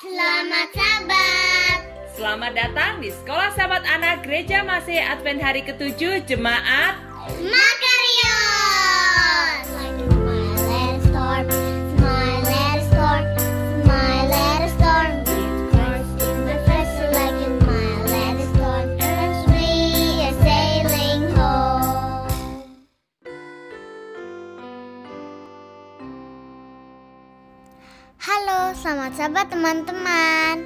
Selamat Sabat. Selamat datang di Sekolah Sahabat Anak Gereja Masih Advent hari ke-7 Jemaat Makarios. Like my little storm, my little storm, my little storm. With Christ in my vessel, like in my little storm, as we are sailing home. Halo, selamat sahabat teman-teman.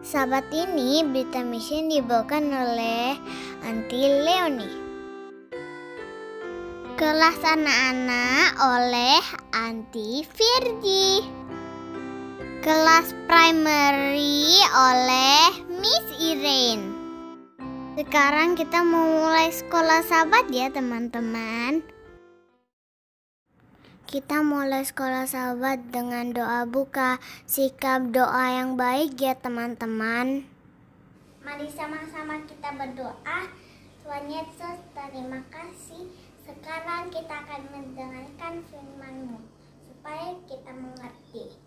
Sahabat ini berita mission dibawakan oleh Aunty Leonie. Kelas anak-anak oleh Aunty Virgi. Kelas primary oleh Miss Irene. Sekarang kita mau mulai sekolah sahabat ya teman-teman. Kita mulai sekolah sahabat dengan doa buka, sikap doa yang baik ya teman-teman. Mari sama-sama kita berdoa. Tuhan Yesus, terima kasih. Sekarang kita akan mendengarkan firman-Mu supaya kita mengerti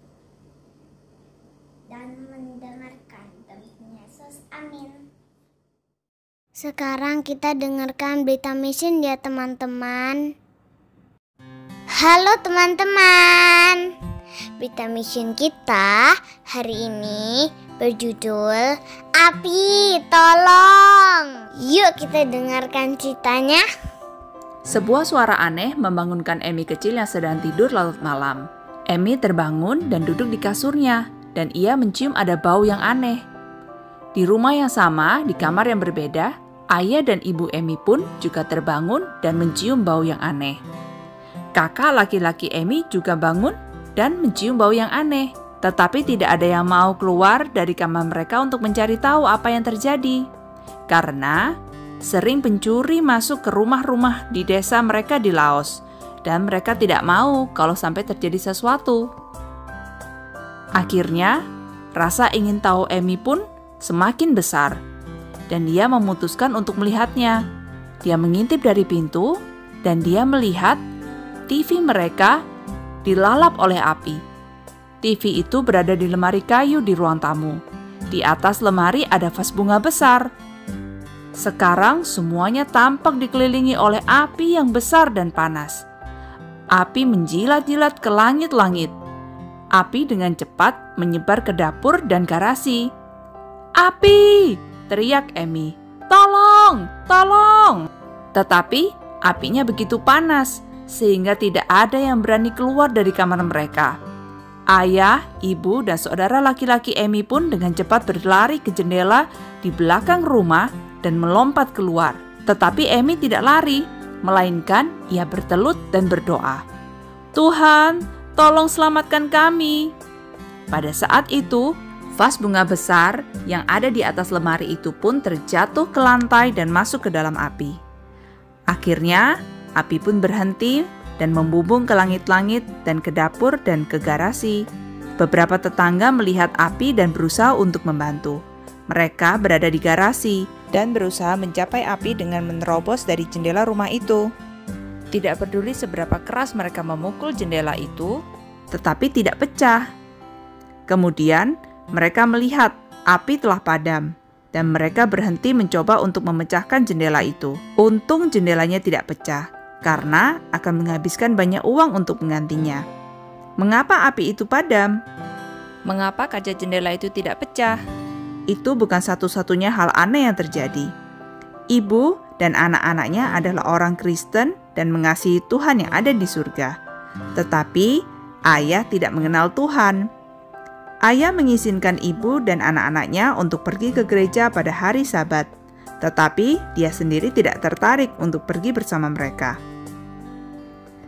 dan mendengarkan. Demi Yesus, amin. Sekarang kita dengarkan berita mission ya teman-teman. Halo teman-teman, berita mission kita hari ini berjudul Api Tolong. Yuk kita dengarkan ceritanya. Sebuah suara aneh membangunkan Emi kecil yang sedang tidur larut malam. Emi terbangun dan duduk di kasurnya, dan ia mencium ada bau yang aneh. Di rumah yang sama, di kamar yang berbeda, ayah dan ibu Emi pun juga terbangun dan mencium bau yang aneh. Kakak laki-laki Emi juga bangun dan mencium bau yang aneh. Tetapi tidak ada yang mau keluar dari kamar mereka untuk mencari tahu apa yang terjadi. Karena sering pencuri masuk ke rumah-rumah di desa mereka di Laos. Dan mereka tidak mau kalau sampai terjadi sesuatu. Akhirnya, rasa ingin tahu Emi pun semakin besar. Dan dia memutuskan untuk melihatnya. Dia mengintip dari pintu dan dia melihat TV mereka dilalap oleh api. TV itu berada di lemari kayu di ruang tamu. Di atas lemari ada vas bunga besar. Sekarang semuanya tampak dikelilingi oleh api yang besar dan panas. Api menjilat-jilat ke langit-langit. Api dengan cepat menyebar ke dapur dan garasi. "Api!" teriak Emi. "Tolong! Tolong!" Tetapi apinya begitu panas sehingga tidak ada yang berani keluar dari kamar mereka. Ayah, ibu, dan saudara laki-laki Emi pun dengan cepat berlari ke jendela di belakang rumah dan melompat keluar. Tetapi Emi tidak lari, melainkan ia bertelut dan berdoa, "Tuhan, tolong selamatkan kami." Pada saat itu, vas bunga besar yang ada di atas lemari itu pun terjatuh ke lantai dan masuk ke dalam api. Akhirnya, api pun berhenti dan membumbung ke langit-langit dan ke dapur dan ke garasi. Beberapa tetangga melihat api dan berusaha untuk membantu. Mereka berada di garasi dan berusaha mencapai api dengan menerobos dari jendela rumah itu. Tidak peduli seberapa keras mereka memukul jendela itu, tetapi tidak pecah. Kemudian mereka melihat api telah padam dan mereka berhenti mencoba untuk memecahkan jendela itu. Untung jendelanya tidak pecah, karena akan menghabiskan banyak uang untuk menggantinya. Mengapa api itu padam? Mengapa kaca jendela itu tidak pecah? Itu bukan satu-satunya hal aneh yang terjadi. Ibu dan anak-anaknya adalah orang Kristen dan mengasihi Tuhan yang ada di surga. Tetapi ayah tidak mengenal Tuhan. Ayah mengizinkan ibu dan anak-anaknya untuk pergi ke gereja pada hari Sabat. Tetapi dia sendiri tidak tertarik untuk pergi bersama mereka.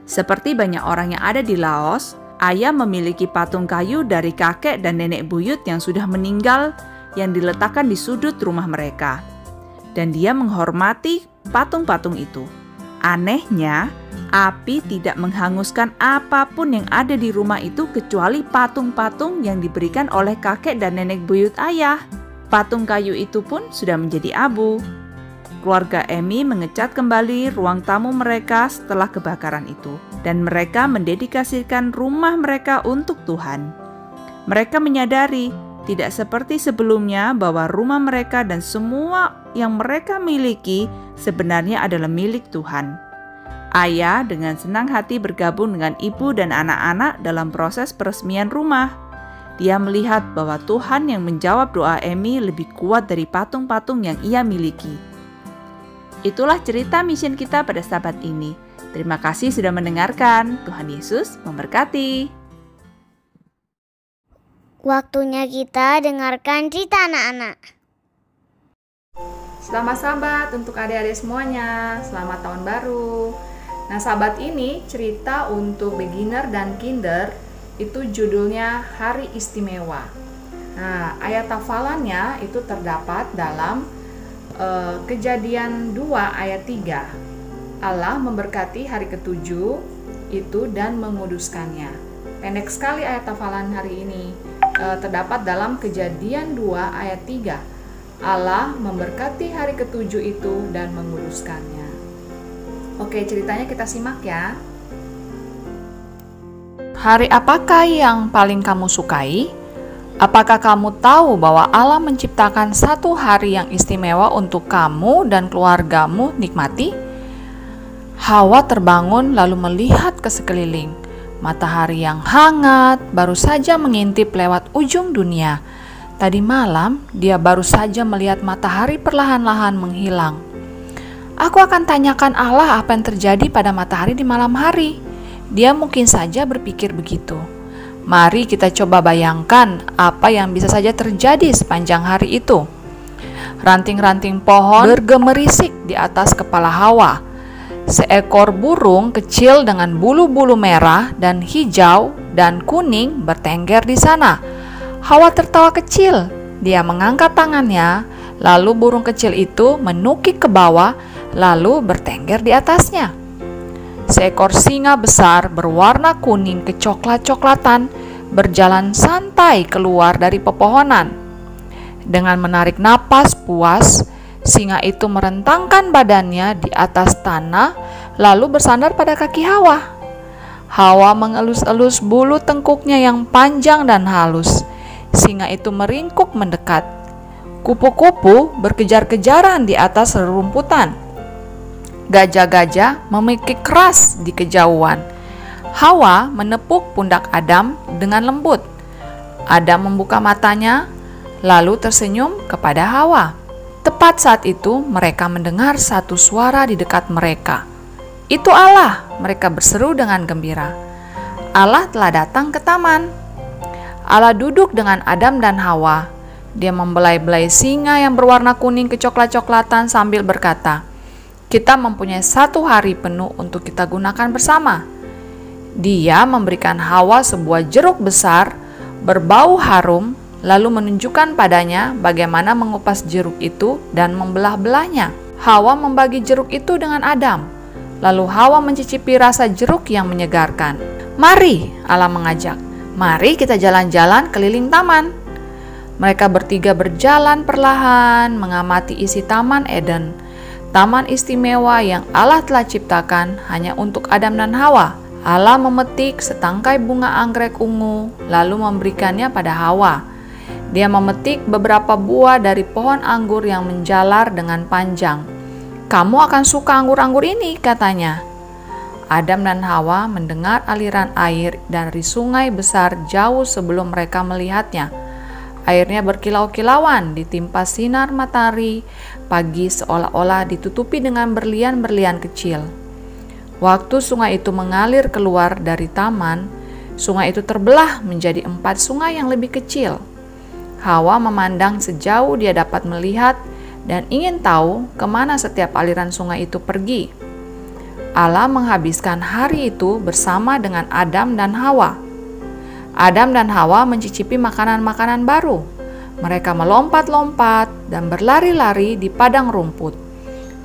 Seperti banyak orang yang ada di Laos, ayah memiliki patung kayu dari kakek dan nenek buyut yang sudah meninggal yang diletakkan di sudut rumah mereka. Dan dia menghormati patung-patung itu. Anehnya, api tidak menghanguskan apapun yang ada di rumah itu kecuali patung-patung yang diberikan oleh kakek dan nenek buyut ayah. Patung kayu itu pun sudah menjadi abu. keluarga Amy mengecat kembali ruang tamu mereka setelah kebakaran itu, dan mereka mendedikasikan rumah mereka untuk Tuhan. Mereka menyadari tidak seperti sebelumnya bahwa rumah mereka dan semua yang mereka miliki sebenarnya adalah milik Tuhan. Ayah dengan senang hati bergabung dengan ibu dan anak-anak dalam proses peresmian rumah. Dia melihat bahwa Tuhan yang menjawab doa Amy lebih kuat dari patung-patung yang ia miliki. Itulah cerita mission kita pada Sabat ini. Terima kasih sudah mendengarkan. Tuhan Yesus memberkati. Waktunya kita dengarkan cerita anak-anak. Selamat Sabat untuk adik-adik semuanya. Selamat tahun baru. Nah, Sabat ini cerita untuk beginner dan kinder. Itu judulnya Hari Istimewa. Nah, ayat hafalannya itu terdapat dalam Kejadian 2 ayat 3. Allah memberkati hari ketujuh itu dan menguduskannya. Pendek sekali ayat hafalan hari ini. Terdapat dalam Kejadian 2 ayat 3. Allah memberkati hari ketujuh itu dan menguduskannya. Oke, ceritanya kita simak ya. Hari apakah yang paling kamu sukai? Apakah kamu tahu bahwa Allah menciptakan satu hari yang istimewa untuk kamu dan keluargamu nikmati? Hawa terbangun lalu melihat ke sekeliling. Matahari yang hangat baru saja mengintip lewat ujung dunia. Tadi malam dia baru saja melihat matahari perlahan-lahan menghilang. Aku akan tanyakan Allah apa yang terjadi pada matahari di malam hari. Dia mungkin saja berpikir begitu. Mari kita coba bayangkan apa yang bisa saja terjadi sepanjang hari itu. Ranting-ranting pohon bergemerisik di atas kepala Hawa. Seekor burung kecil dengan bulu-bulu merah dan hijau dan kuning bertengger di sana. Hawa tertawa kecil. Dia mengangkat tangannya, lalu burung kecil itu menukik ke bawah, lalu bertengger di atasnya. Seekor singa besar berwarna kuning kecoklat-coklatan berjalan santai keluar dari pepohonan. Dengan menarik napas puas, singa itu merentangkan badannya di atas tanah lalu bersandar pada kaki Hawa. Hawa mengelus-elus bulu tengkuknya yang panjang dan halus. Singa itu meringkuk mendekat. Kupu-kupu berkejar-kejaran di atas rerumputan. Gajah-gajah memekik keras di kejauhan. Hawa menepuk pundak Adam dengan lembut. Adam membuka matanya, lalu tersenyum kepada Hawa. Tepat saat itu mereka mendengar satu suara di dekat mereka. Itu Allah, mereka berseru dengan gembira. Allah telah datang ke taman. Allah duduk dengan Adam dan Hawa. Dia membelai-belai singa yang berwarna kuning kecoklat-coklatan sambil berkata, "Kita mempunyai satu hari penuh untuk kita gunakan bersama." Dia memberikan Hawa sebuah jeruk besar berbau harum, lalu menunjukkan padanya bagaimana mengupas jeruk itu dan membelah-belahnya. Hawa membagi jeruk itu dengan Adam. Lalu Hawa mencicipi rasa jeruk yang menyegarkan. "Mari," Allah mengajak. "Mari kita jalan-jalan keliling taman." Mereka bertiga berjalan perlahan mengamati isi Taman Eden. Taman istimewa yang Allah telah ciptakan hanya untuk Adam dan Hawa. Allah memetik setangkai bunga anggrek ungu lalu memberikannya pada Hawa. Dia memetik beberapa buah dari pohon anggur yang menjalar dengan panjang. "Kamu akan suka anggur-anggur ini," katanya. Adam dan Hawa mendengar aliran air dari sungai besar jauh sebelum mereka melihatnya. Airnya berkilau-kilauan ditimpa sinar matahari pagi seolah-olah ditutupi dengan berlian-berlian kecil. Waktu sungai itu mengalir keluar dari taman, sungai itu terbelah menjadi 4 sungai yang lebih kecil. Hawa memandang sejauh dia dapat melihat dan ingin tahu kemana setiap aliran sungai itu pergi. Allah menghabiskan hari itu bersama dengan Adam dan Hawa. Adam dan Hawa mencicipi makanan-makanan baru. Mereka melompat-lompat dan berlari-lari di padang rumput.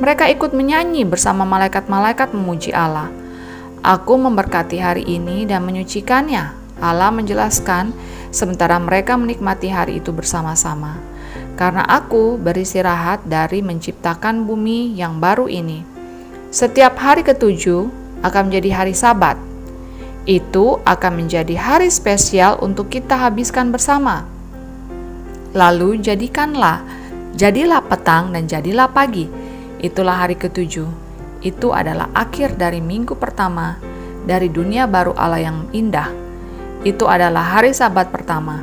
Mereka ikut menyanyi bersama malaikat-malaikat memuji Allah. "Aku memberkati hari ini dan menyucikannya," Allah menjelaskan sementara mereka menikmati hari itu bersama-sama. karena aku beristirahat dari menciptakan bumi yang baru ini. Setiap hari ketujuh akan menjadi hari Sabat. Itu akan menjadi hari spesial untuk kita habiskan bersama. Lalu jadilah petang dan jadilah pagi. Itulah hari ketujuh. Itu adalah akhir dari minggu pertama dari dunia baru Allah yang indah. Itu adalah hari Sabat pertama.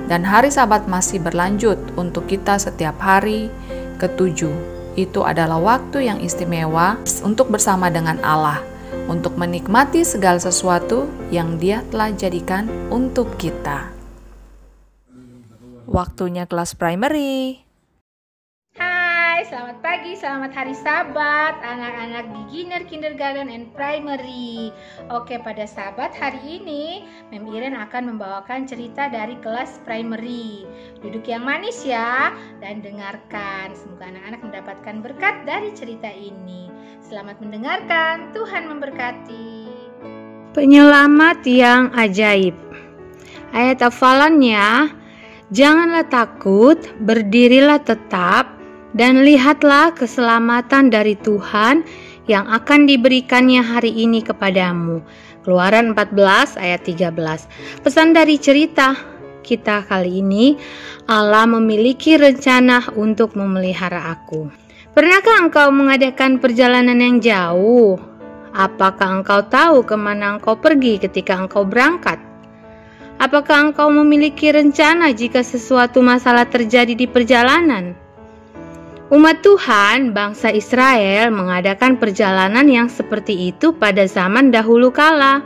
Dan hari Sabat masih berlanjut untuk kita setiap hari ketujuh. Itu adalah waktu yang istimewa untuk bersama dengan Allah, untuk menikmati segala sesuatu yang Dia telah jadikan untuk kita. Waktunya kelas primary. Hai, selamat pagi, selamat hari Sabat anak-anak beginner, kindergarten, and primary. Oke, pada Sabat hari ini Mem Iren akan membawakan cerita dari kelas primary. Duduk yang manis ya dan dengarkan. Semoga anak-anak mendapatkan berkat dari cerita ini. Selamat mendengarkan, Tuhan memberkati. Penyelamat yang ajaib. Ayat hafalannya, janganlah takut, berdirilah tetap, dan lihatlah keselamatan dari Tuhan yang akan diberikannya hari ini kepadamu. Keluaran 14 ayat 13. Pesan dari cerita kita kali ini, Allah memiliki rencana untuk memelihara aku. Pernahkah engkau mengadakan perjalanan yang jauh? Apakah engkau tahu kemana engkau pergi ketika engkau berangkat? Apakah engkau memiliki rencana jika sesuatu masalah terjadi di perjalanan? Umat Tuhan, bangsa Israel, mengadakan perjalanan yang seperti itu pada zaman dahulu kala.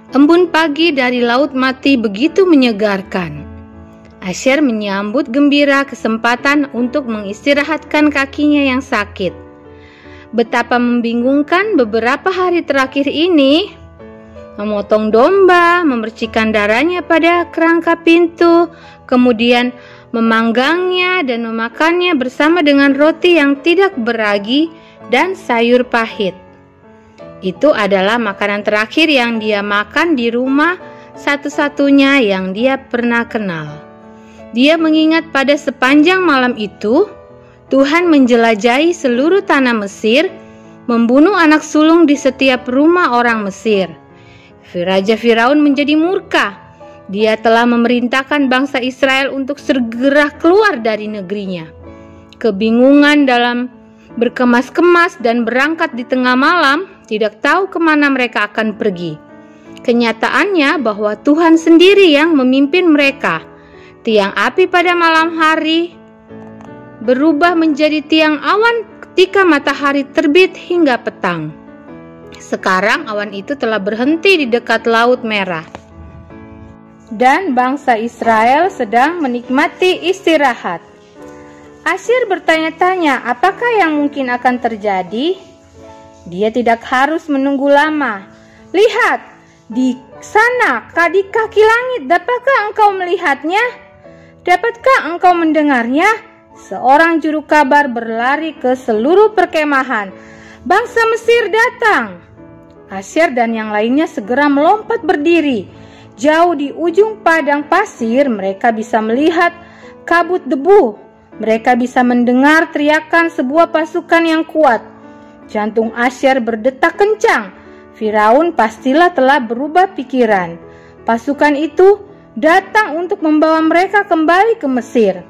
Embun pagi dari Laut Mati begitu menyegarkan. Asher menyambut gembira kesempatan untuk mengistirahatkan kakinya yang sakit. Betapa membingungkan beberapa hari terakhir ini. Memotong domba, memercikan darahnya pada kerangka pintu, kemudian memanggangnya dan memakannya bersama dengan roti yang tidak beragi dan sayur pahit. Itu adalah makanan terakhir yang dia makan di rumah satu-satunya yang dia pernah kenal. Dia mengingat pada sepanjang malam itu, Tuhan menjelajahi seluruh tanah Mesir, membunuh anak sulung di setiap rumah orang Mesir. Raja Firaun menjadi murka. Dia telah memerintahkan bangsa Israel untuk segera keluar dari negerinya. Kebingungan dalam berkemas-kemas dan berangkat di tengah malam, tidak tahu kemana mereka akan pergi. Kenyataannya bahwa Tuhan sendiri yang memimpin mereka. Tiang api pada malam hari berubah menjadi tiang awan ketika matahari terbit hingga petang. Sekarang awan itu telah berhenti di dekat Laut Merah. Dan bangsa Israel sedang menikmati istirahat. Asher bertanya-tanya, apakah yang mungkin akan terjadi? Dia tidak harus menunggu lama. Lihat, di sana, di kaki langit, dapatkah engkau melihatnya? Dapatkah engkau mendengarnya? Seorang juru kabar berlari ke seluruh perkemahan. Bangsa Mesir datang. Asher dan yang lainnya segera melompat berdiri. Jauh di ujung padang pasir, mereka bisa melihat kabut debu. Mereka bisa mendengar teriakan sebuah pasukan yang kuat. Jantung Asher berdetak kencang. Firaun pastilah telah berubah pikiran. Pasukan itu datang untuk membawa mereka kembali ke Mesir.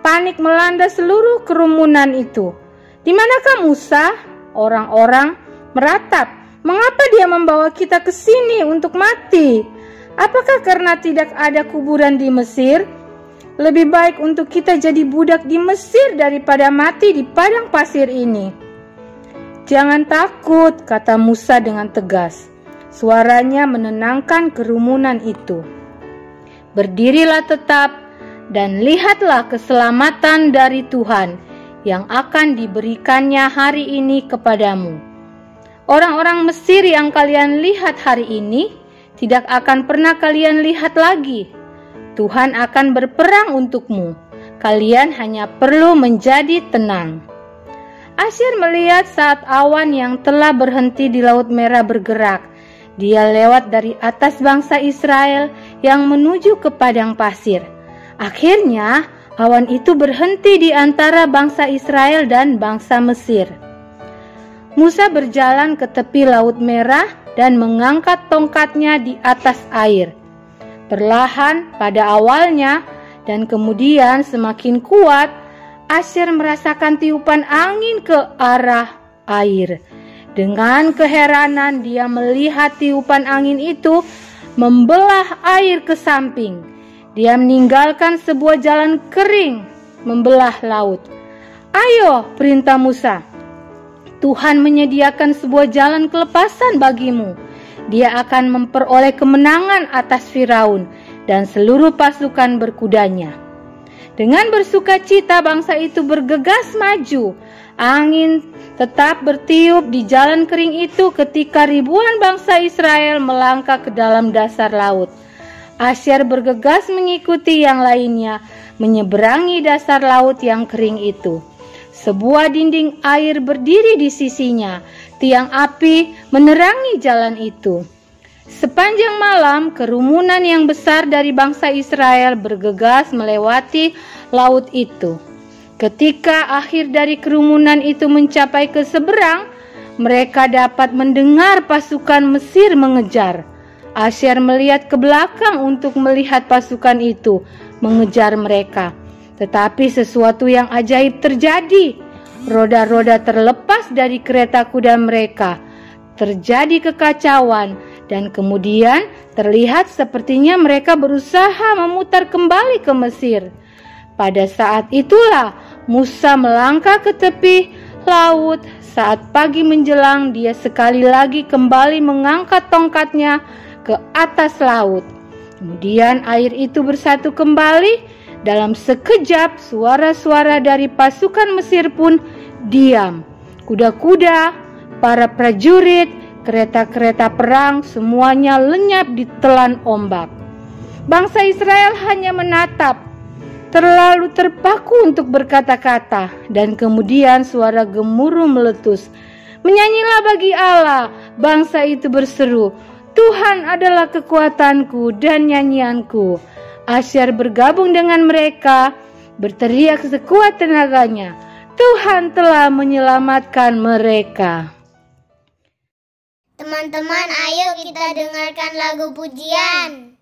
Panik melanda seluruh kerumunan itu. Di manakah Musa? Orang-orang meratap. Mengapa dia membawa kita ke sini untuk mati? Apakah karena tidak ada kuburan di Mesir? Lebih baik untuk kita jadi budak di Mesir daripada mati di padang pasir ini. Jangan takut, kata Musa dengan tegas. Suaranya menenangkan kerumunan itu. Berdirilah tetap dan lihatlah keselamatan dari Tuhan yang akan diberikannya hari ini kepadamu. Orang-orang Mesir yang kalian lihat hari ini tidak akan pernah kalian lihat lagi. Tuhan akan berperang untukmu. Kalian hanya perlu menjadi tenang. Asher melihat saat awan yang telah berhenti di Laut Merah bergerak. Dia lewat dari atas bangsa Israel yang menuju ke padang pasir. Akhirnya, awan itu berhenti di antara bangsa Israel dan bangsa Mesir. Musa berjalan ke tepi Laut Merah dan mengangkat tongkatnya di atas air. Perlahan pada awalnya dan kemudian semakin kuat, Asher merasakan tiupan angin ke arah air. Dengan keheranan dia melihat tiupan angin itu membelah air ke samping. Dia meninggalkan sebuah jalan kering membelah laut. "Ayo," perintah Musa. "Tuhan menyediakan sebuah jalan kelepasan bagimu. Dia akan memperoleh kemenangan atas Firaun dan seluruh pasukan berkudanya." Dengan bersukacita bangsa itu bergegas maju. Angin tetap bertiup di jalan kering itu ketika ribuan bangsa Israel melangkah ke dalam dasar laut. Asher bergegas mengikuti yang lainnya menyeberangi dasar laut yang kering itu. Sebuah dinding air berdiri di sisinya. Tiang api menerangi jalan itu. Sepanjang malam, kerumunan yang besar dari bangsa Israel bergegas melewati laut itu. Ketika akhir dari kerumunan itu mencapai ke seberang, mereka dapat mendengar pasukan Mesir mengejar. Asher melihat ke belakang untuk melihat pasukan itu mengejar mereka. Tetapi sesuatu yang ajaib terjadi. Roda-roda terlepas dari kereta kuda mereka. Terjadi kekacauan dan kemudian terlihat sepertinya mereka berusaha memutar kembali ke Mesir. Pada saat itulah Musa melangkah ke tepi laut. Saat pagi menjelang, dia sekali lagi kembali mengangkat tongkatnya ke atas laut. Kemudian air itu bersatu kembali. Dalam sekejap suara-suara dari pasukan Mesir pun diam. Kuda-kuda, para prajurit, kereta-kereta perang semuanya lenyap ditelan ombak. Bangsa Israel hanya menatap, terlalu terpaku untuk berkata-kata, dan kemudian suara gemuruh meletus. "Menyanyilah bagi Allah," bangsa itu berseru. "Tuhan adalah kekuatanku dan nyanyianku." Asher bergabung dengan mereka, berteriak sekuat tenaganya, "Tuhan telah menyelamatkan mereka." Teman-teman, ayo kita dengarkan lagu pujian.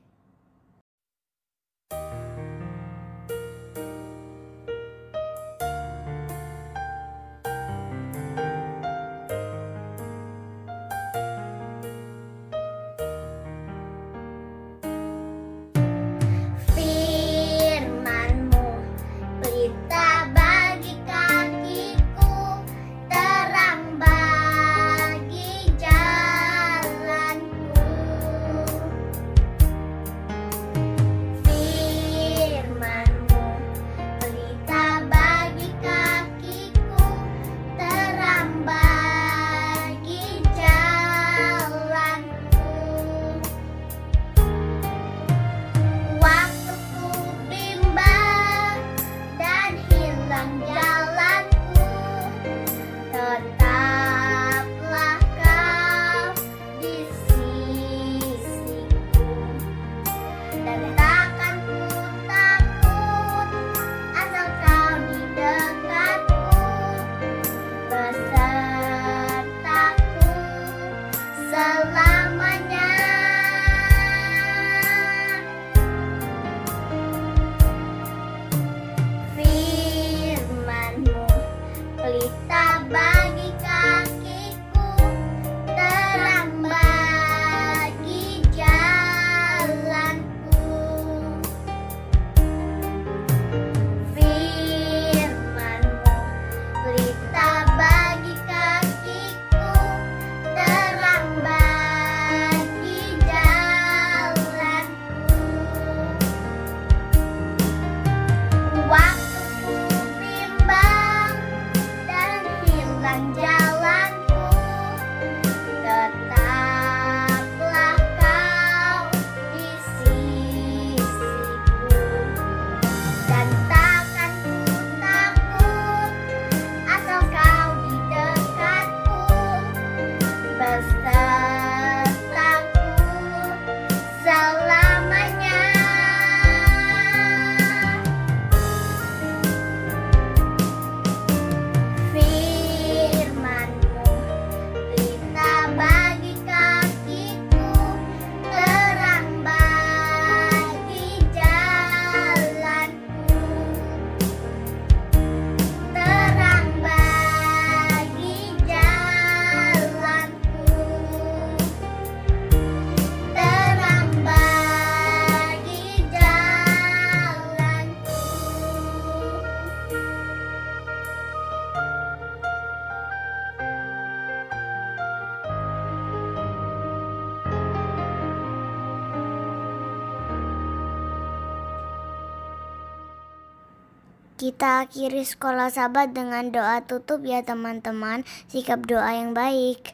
Kita akhiri sekolah sahabat dengan doa tutup ya teman-teman. Sikap doa yang baik.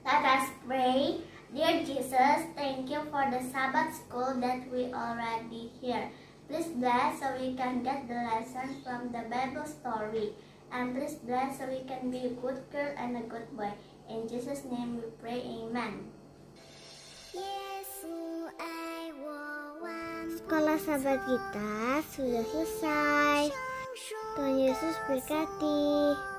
Let us pray. Dear Jesus, thank you for the Sabbath school that we already hear. Please bless so we can get the lesson from the Bible story. And please bless so we can be a good girl and a good boy. In Jesus' name we pray, amen. Sekolah sahabat kita sudah selesai. Tuhan Yesus berkati.